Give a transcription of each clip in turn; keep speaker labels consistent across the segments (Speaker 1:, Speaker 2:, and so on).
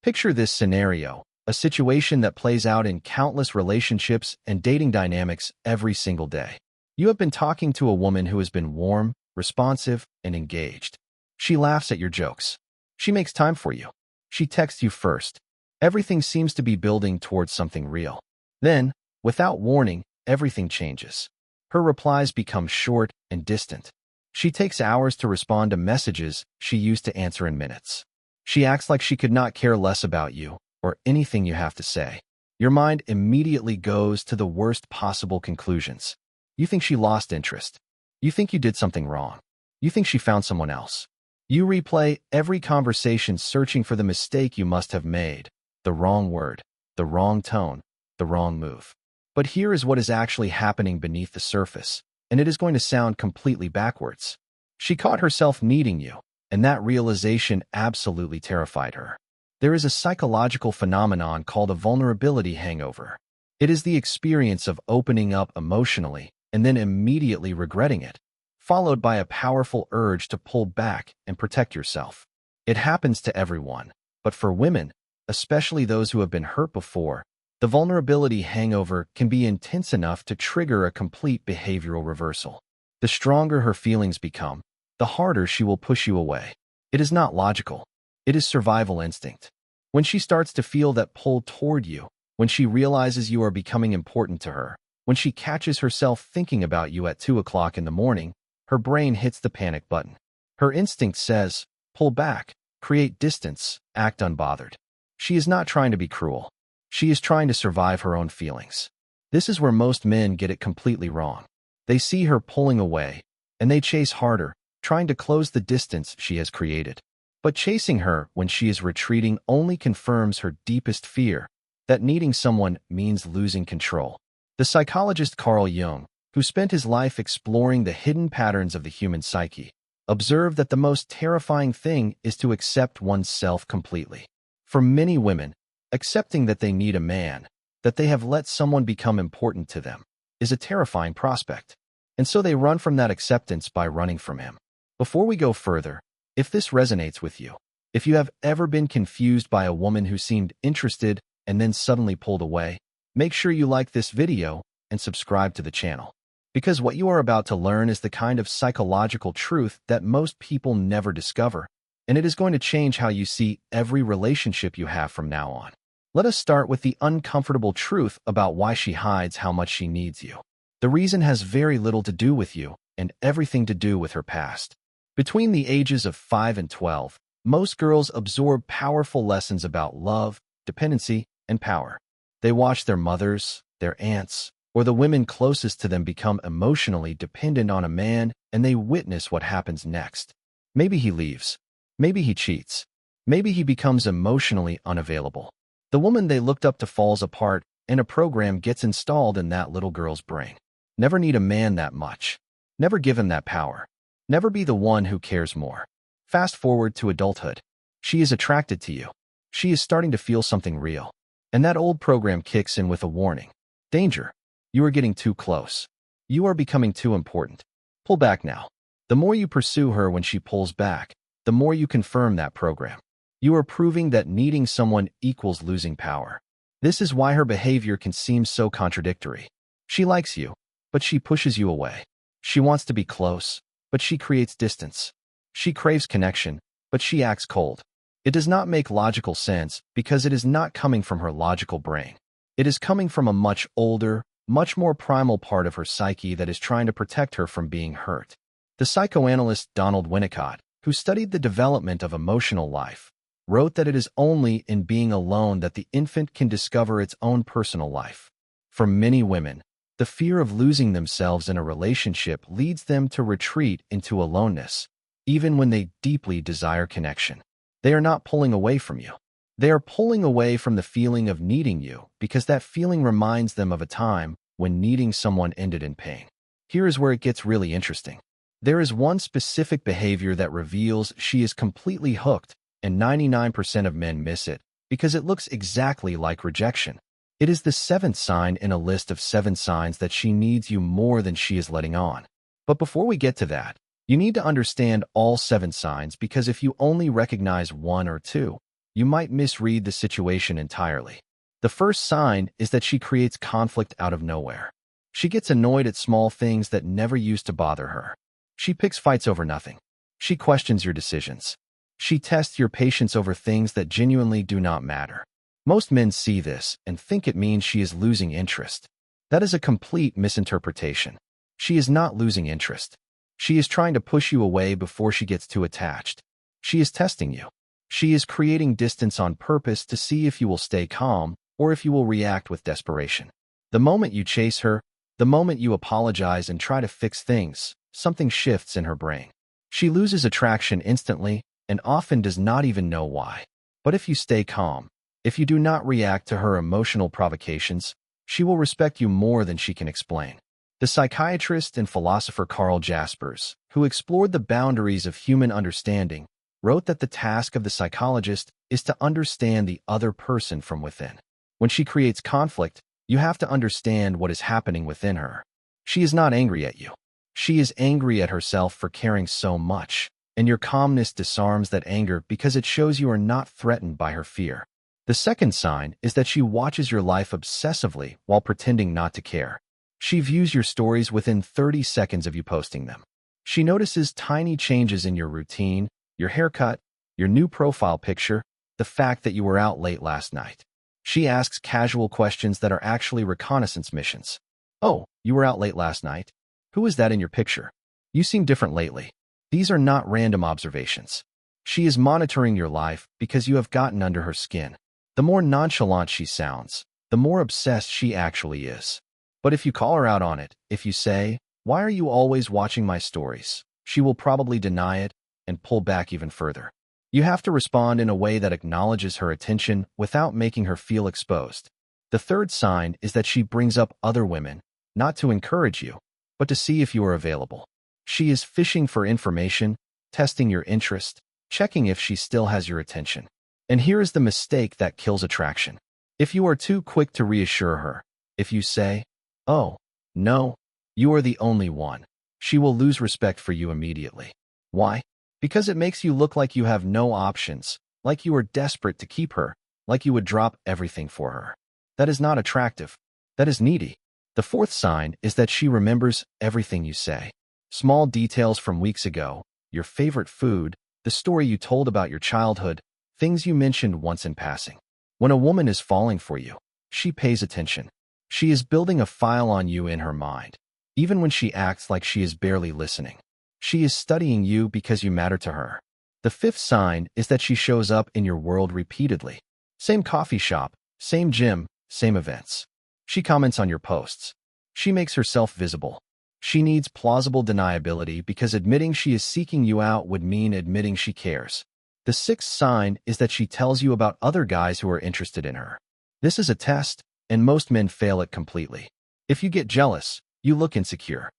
Speaker 1: Picture this scenario, a situation that plays out in countless relationships and dating dynamics every single day. You have been talking to a woman who has been warm, responsive, and engaged. She laughs at your jokes. She makes time for you. She texts you first. Everything seems to be building towards something real. Then, without warning, everything changes. Her replies become short and distant. She takes hours to respond to messages she used to answer in minutes. She acts like she could not care less about you or anything you have to say. Your mind immediately goes to the worst possible conclusions. You think she lost interest. You think you did something wrong. You think she found someone else. You replay every conversation searching for the mistake you must have made, the wrong word, the wrong tone, the wrong move. But here is what is actually happening beneath the surface, and it is going to sound completely backwards. She caught herself needing you, and that realization absolutely terrified her. There is a psychological phenomenon called a vulnerability hangover. It is the experience of opening up emotionally and then immediately regretting it, followed by a powerful urge to pull back and protect yourself. It happens to everyone, but for women, especially those who have been hurt before, the vulnerability hangover can be intense enough to trigger a complete behavioral reversal. The stronger her feelings become, the harder she will push you away. It is not logical. It is survival instinct. When she starts to feel that pull toward you, when she realizes you are becoming important to her, when she catches herself thinking about you at 2 o'clock in the morning, her brain hits the panic button. Her instinct says, pull back, create distance, act unbothered. She is not trying to be cruel. She is trying to survive her own feelings. This is where most men get it completely wrong. They see her pulling away, and they chase harder, trying to close the distance she has created. But chasing her when she is retreating only confirms her deepest fear, that needing someone means losing control. The psychologist Carl Jung, who spent his life exploring the hidden patterns of the human psyche, observed that the most terrifying thing is to accept oneself completely. For many women, accepting that they need a man, that they have let someone become important to them, is a terrifying prospect. And so they run from that acceptance by running from him. Before we go further, if this resonates with you, if you have ever been confused by a woman who seemed interested and then suddenly pulled away, make sure you like this video and subscribe to the channel. Because what you are about to learn is the kind of psychological truth that most people never discover, and it is going to change how you see every relationship you have from now on. Let us start with the uncomfortable truth about why she hides how much she needs you. The reason has very little to do with you and everything to do with her past. Between the ages of 5 and 12, most girls absorb powerful lessons about love, dependency, and power. They watch their mothers, their aunts, or the women closest to them become emotionally dependent on a man, and they witness what happens next. Maybe he leaves. Maybe he cheats. Maybe he becomes emotionally unavailable. The woman they looked up to falls apart, and a program gets installed in that little girl's brain. Never need a man that much. Never give him that power. Never be the one who cares more. Fast forward to adulthood. She is attracted to you. She is starting to feel something real. And that old program kicks in with a warning. Danger. You are getting too close. You are becoming too important. Pull back now. The more you pursue her when she pulls back, the more you confirm that program. You are proving that needing someone equals losing power. This is why her behavior can seem so contradictory. She likes you, but she pushes you away. She wants to be close, but she creates distance. She craves connection, but she acts cold. It does not make logical sense because it is not coming from her logical brain. It is coming from a much older, much more primal part of her psyche that is trying to protect her from being hurt. The psychoanalyst Donald Winnicott, who studied the development of emotional life, wrote that it is only in being alone that the infant can discover its own personal life. For many women, the fear of losing themselves in a relationship leads them to retreat into aloneness, even when they deeply desire connection. They are not pulling away from you. They are pulling away from the feeling of needing you because that feeling reminds them of a time when needing someone ended in pain. Here is where it gets really interesting. There is one specific behavior that reveals she is completely hooked, and 99% of men miss it because it looks exactly like rejection. It is the 7th sign in a list of 7 signs that she needs you more than she is letting on. But before we get to that, you need to understand all 7 signs because if you only recognize 1 or 2, you might misread the situation entirely. The first sign is that she creates conflict out of nowhere. She gets annoyed at small things that never used to bother her. She picks fights over nothing. She questions your decisions. She tests your patience over things that genuinely do not matter. Most men see this and think it means she is losing interest. That is a complete misinterpretation. She is not losing interest. She is trying to push you away before she gets too attached. She is testing you. She is creating distance on purpose to see if you will stay calm or if you will react with desperation. The moment you chase her, the moment you apologize and try to fix things, something shifts in her brain. She loses attraction instantly and often does not even know why. But if you stay calm, if you do not react to her emotional provocations, she will respect you more than she can explain. The psychiatrist and philosopher Carl Jaspers, who explored the boundaries of human understanding, wrote that the task of the psychologist is to understand the other person from within. When she creates conflict, you have to understand what is happening within her. She is not angry at you. She is angry at herself for caring so much, and your calmness disarms that anger because it shows you are not threatened by her fear. The second sign is that she watches your life obsessively while pretending not to care. She views your stories within 30 seconds of you posting them. She notices tiny changes in your routine, your haircut, your new profile picture, the fact that you were out late last night. She asks casual questions that are actually reconnaissance missions. Oh, you were out late last night? Who is that in your picture? You seem different lately. These are not random observations. She is monitoring your life because you have gotten under her skin. The more nonchalant she sounds, the more obsessed she actually is. But if you call her out on it, if you say, "Why are you always watching my stories?" she will probably deny it and pull back even further. You have to respond in a way that acknowledges her attention without making her feel exposed. The third sign is that she brings up other women, not to encourage you, but to see if you are available. She is fishing for information, testing your interest, checking if she still has your attention. And here is the mistake that kills attraction. If you are too quick to reassure her, if you say, "Oh, no, you are the only one," she will lose respect for you immediately. Why? Because it makes you look like you have no options, like you are desperate to keep her, like you would drop everything for her. That is not attractive. That is needy. The fourth sign is that she remembers everything you say. Small details from weeks ago, your favorite food, the story you told about your childhood, things you mentioned once in passing. When a woman is falling for you, she pays attention. She is building a file on you in her mind, even when she acts like she is barely listening. She is studying you because you matter to her. The fifth sign is that she shows up in your world repeatedly. Same coffee shop, same gym, same events. She comments on your posts. She makes herself visible. She needs plausible deniability because admitting she is seeking you out would mean admitting she cares. The sixth sign is that she tells you about other guys who are interested in her. This is a test, and most men fail it completely. If you get jealous, you look insecure.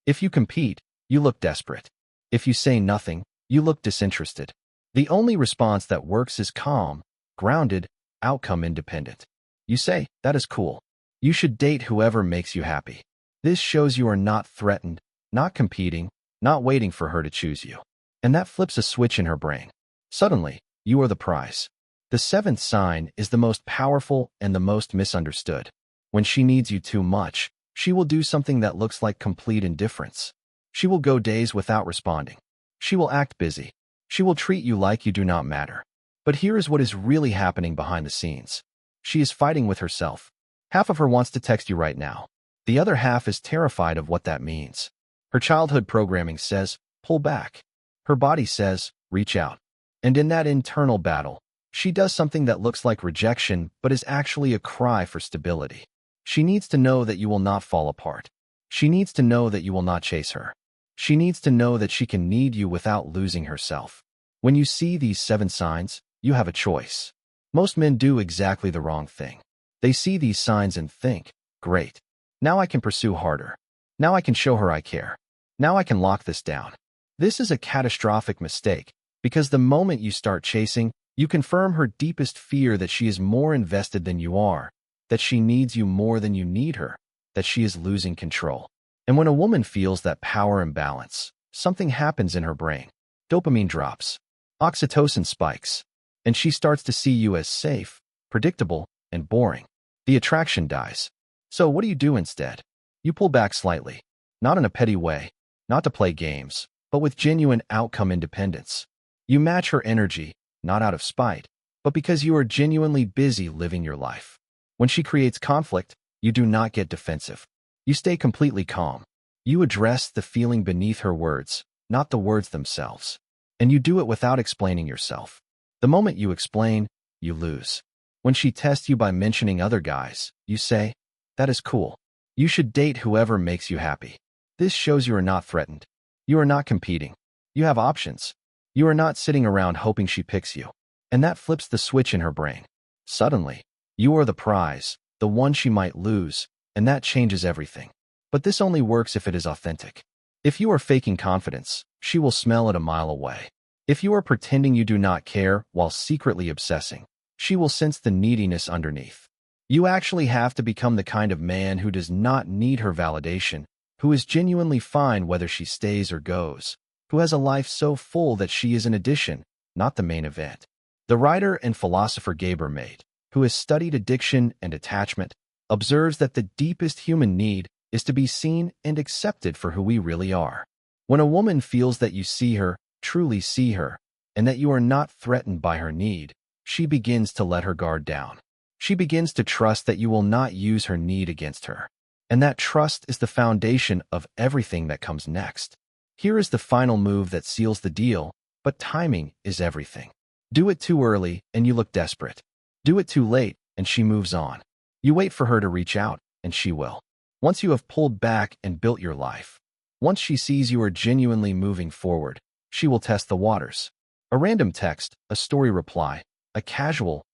Speaker 1: If you compete, you look desperate. If you say nothing, you look disinterested. The only response that works is calm, grounded, outcome independent. You say, "That is cool. You should date whoever makes you happy." This shows you are not threatened, not competing, not waiting for her to choose you. And that flips a switch in her brain. Suddenly, you are the prize. The seventh sign is the most powerful and the most misunderstood. When she needs you too much, she will do something that looks like complete indifference. She will go days without responding. She will act busy. She will treat you like you do not matter. But here is what is really happening behind the scenes. She is fighting with herself. Half of her wants to text you right now. The other half is terrified of what that means. Her childhood programming says, "Pull back." Her body says, "Reach out." And in that internal battle, she does something that looks like rejection but is actually a cry for stability. She needs to know that you will not fall apart. She needs to know that you will not chase her. She needs to know that she can need you without losing herself. When you see these 7 signs, you have a choice. Most men do exactly the wrong thing. They see these signs and think, "Great. Now I can pursue harder. Now I can show her I care. Now I can lock this down." This is a catastrophic mistake because the moment you start chasing, you confirm her deepest fear that she is more invested than you are, that she needs you more than you need her, that she is losing control. And when a woman feels that power imbalance, something happens in her brain. Dopamine drops. Oxytocin spikes. and she starts to see you as safe, predictable, and boring. The attraction dies. So what do you do instead? You pull back slightly, not in a petty way, not to play games, but with genuine outcome independence. You match her energy, not out of spite, but because you are genuinely busy living your life. When she creates conflict, you do not get defensive. You stay completely calm. You address the feeling beneath her words, not the words themselves. And you do it without explaining yourself. The moment you explain, you lose. When she tests you by mentioning other guys, you say, "That is cool. You should date whoever makes you happy." This shows you are not threatened. You are not competing. You have options. You are not sitting around hoping she picks you. And that flips the switch in her brain. Suddenly, you are the prize, the one she might lose, and that changes everything. But this only works if it is authentic. If you are faking confidence, she will smell it a mile away. If you are pretending you do not care while secretly obsessing, she will sense the neediness underneath. You actually have to become the kind of man who does not need her validation, who is genuinely fine whether she stays or goes, who has a life so full that she is an addition, not the main event. The writer and philosopher Gabor Mate, who has studied addiction and attachment, observes that the deepest human need is to be seen and accepted for who we really are. When a woman feels that you see her, truly see her, and that you are not threatened by her need, she begins to let her guard down. She begins to trust that you will not use her need against her. And that trust is the foundation of everything that comes next. Here is the final move that seals the deal, but timing is everything. Do it too early and you look desperate. Do it too late and she moves on. You wait for her to reach out and she will. Once you have pulled back and built your life, once she sees you are genuinely moving forward, she will test the waters. A random text, a story reply, a casual,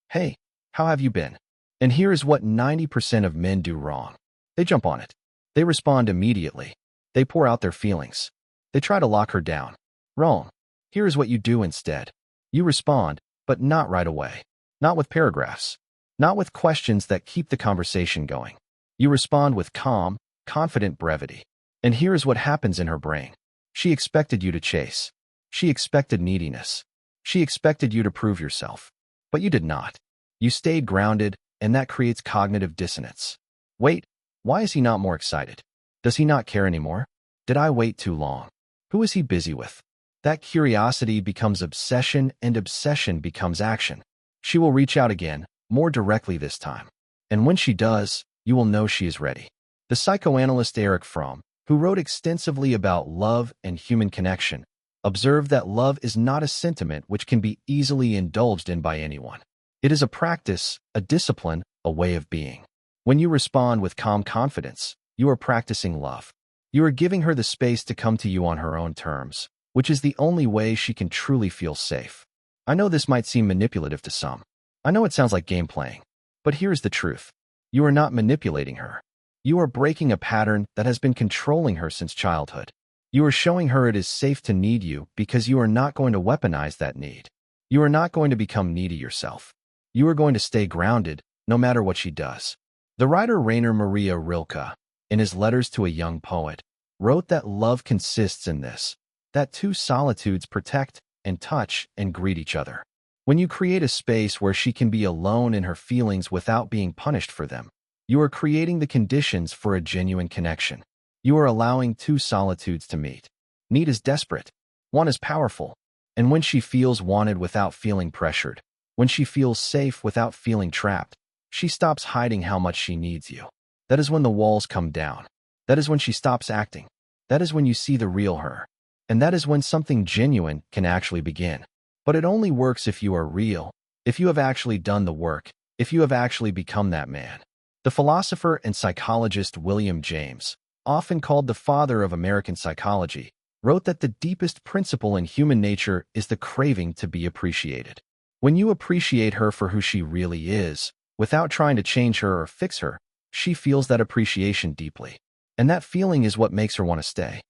Speaker 1: "Hey, how have you been?" And here is what 90% of men do wrong. They jump on it. They respond immediately. They pour out their feelings. They try to lock her down. Wrong. Here is what you do instead. You respond, but not right away. Not with paragraphs. Not with questions that keep the conversation going. You respond with calm, confident brevity. And here is what happens in her brain. She expected you to chase. She expected neediness. She expected you to prove yourself. But you did not. You stayed grounded, and that creates cognitive dissonance. Wait, why is he not more excited? Does he not care anymore? Did I wait too long? Who is he busy with? That curiosity becomes obsession, and obsession becomes action. She will reach out again, more directly this time. And when she does, you will know she is ready. The psychoanalyst Erich Fromm, who wrote extensively about love and human connection, observed that love is not a sentiment which can be easily indulged in by anyone. It is a practice, a discipline, a way of being. When you respond with calm confidence, you are practicing love. You are giving her the space to come to you on her own terms, which is the only way she can truly feel safe. I know this might seem manipulative to some. I know it sounds like game playing. But here's the truth. You are not manipulating her. You are breaking a pattern that has been controlling her since childhood. You are showing her it is safe to need you because you are not going to weaponize that need. You are not going to become needy yourself. You are going to stay grounded, no matter what she does. The writer Rainer Maria Rilke, in his Letters to a Young Poet, wrote that love consists in this, that two solitudes protect and touch and greet each other. When you create a space where she can be alone in her feelings without being punished for them, you are creating the conditions for a genuine connection. You are allowing two solitudes to meet. Need is desperate. One is powerful. And when she feels wanted without feeling pressured, when she feels safe without feeling trapped, she stops hiding how much she needs you. That is when the walls come down. That is when she stops acting. That is when you see the real her. And that is when something genuine can actually begin. But it only works if you are real, if you have actually done the work, if you have actually become that man. The philosopher and psychologist William James, often called the father of American psychology, wrote that the deepest principle in human nature is the craving to be appreciated. When you appreciate her for who she really is, without trying to change her or fix her, she feels that appreciation deeply. And that feeling is what makes her want to stay.